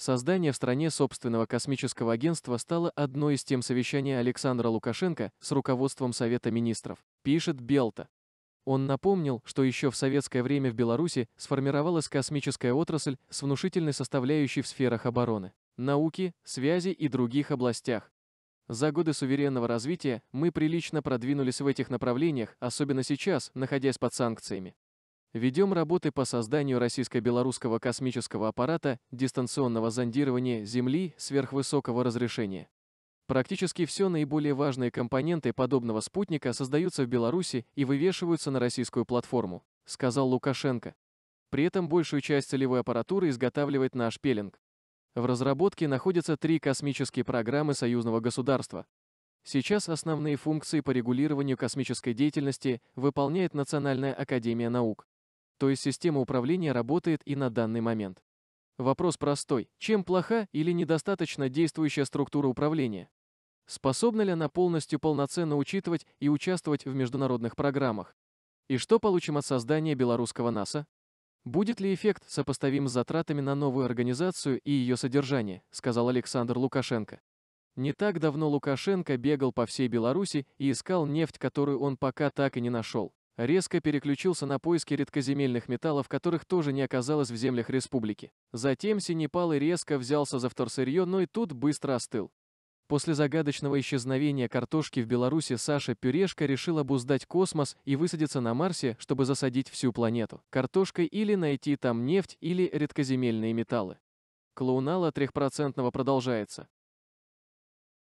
Создание в стране собственного космического агентства стало одной из тем совещания Александра Лукашенко с руководством Совета министров, пишет Белта. Он напомнил, что еще в советское время в Беларуси сформировалась космическая отрасль с внушительной составляющей в сферах обороны, науки, связи и других областях. За годы суверенного развития мы прилично продвинулись в этих направлениях, особенно сейчас, находясь под санкциями. Ведем работы по созданию российско-белорусского космического аппарата дистанционного зондирования Земли сверхвысокого разрешения. Практически все наиболее важные компоненты подобного спутника создаются в Беларуси и вывешиваются на российскую платформу, сказал Лукашенко. При этом большую часть целевой аппаратуры изготавливает наш Пелинг. В разработке находятся 3 космические программы союзного государства. Сейчас основные функции по регулированию космической деятельности выполняет Национальная академия наук. То есть система управления работает и на данный момент. Вопрос простой: чем плоха или недостаточно действующая структура управления? Способна ли она полноценно учитывать и участвовать в международных программах? И что получим от создания белорусского НАСА? Будет ли эффект сопоставим с затратами на новую организацию и ее содержание, сказал Александр Лукашенко. Не так давно Лукашенко бегал по всей Беларуси и искал нефть, которую он пока так и не нашел. Резко переключился на поиски редкоземельных металлов, которых тоже не оказалось в землях республики. Затем Синепал резко взялся за вторсырье, но и тут быстро остыл. После загадочного исчезновения картошки в Беларуси Саша Пюрешко решил обуздать космос и высадиться на Марсе, чтобы засадить всю планету картошкой или найти там нефть или редкоземельные металлы. Клоунала 3% продолжается.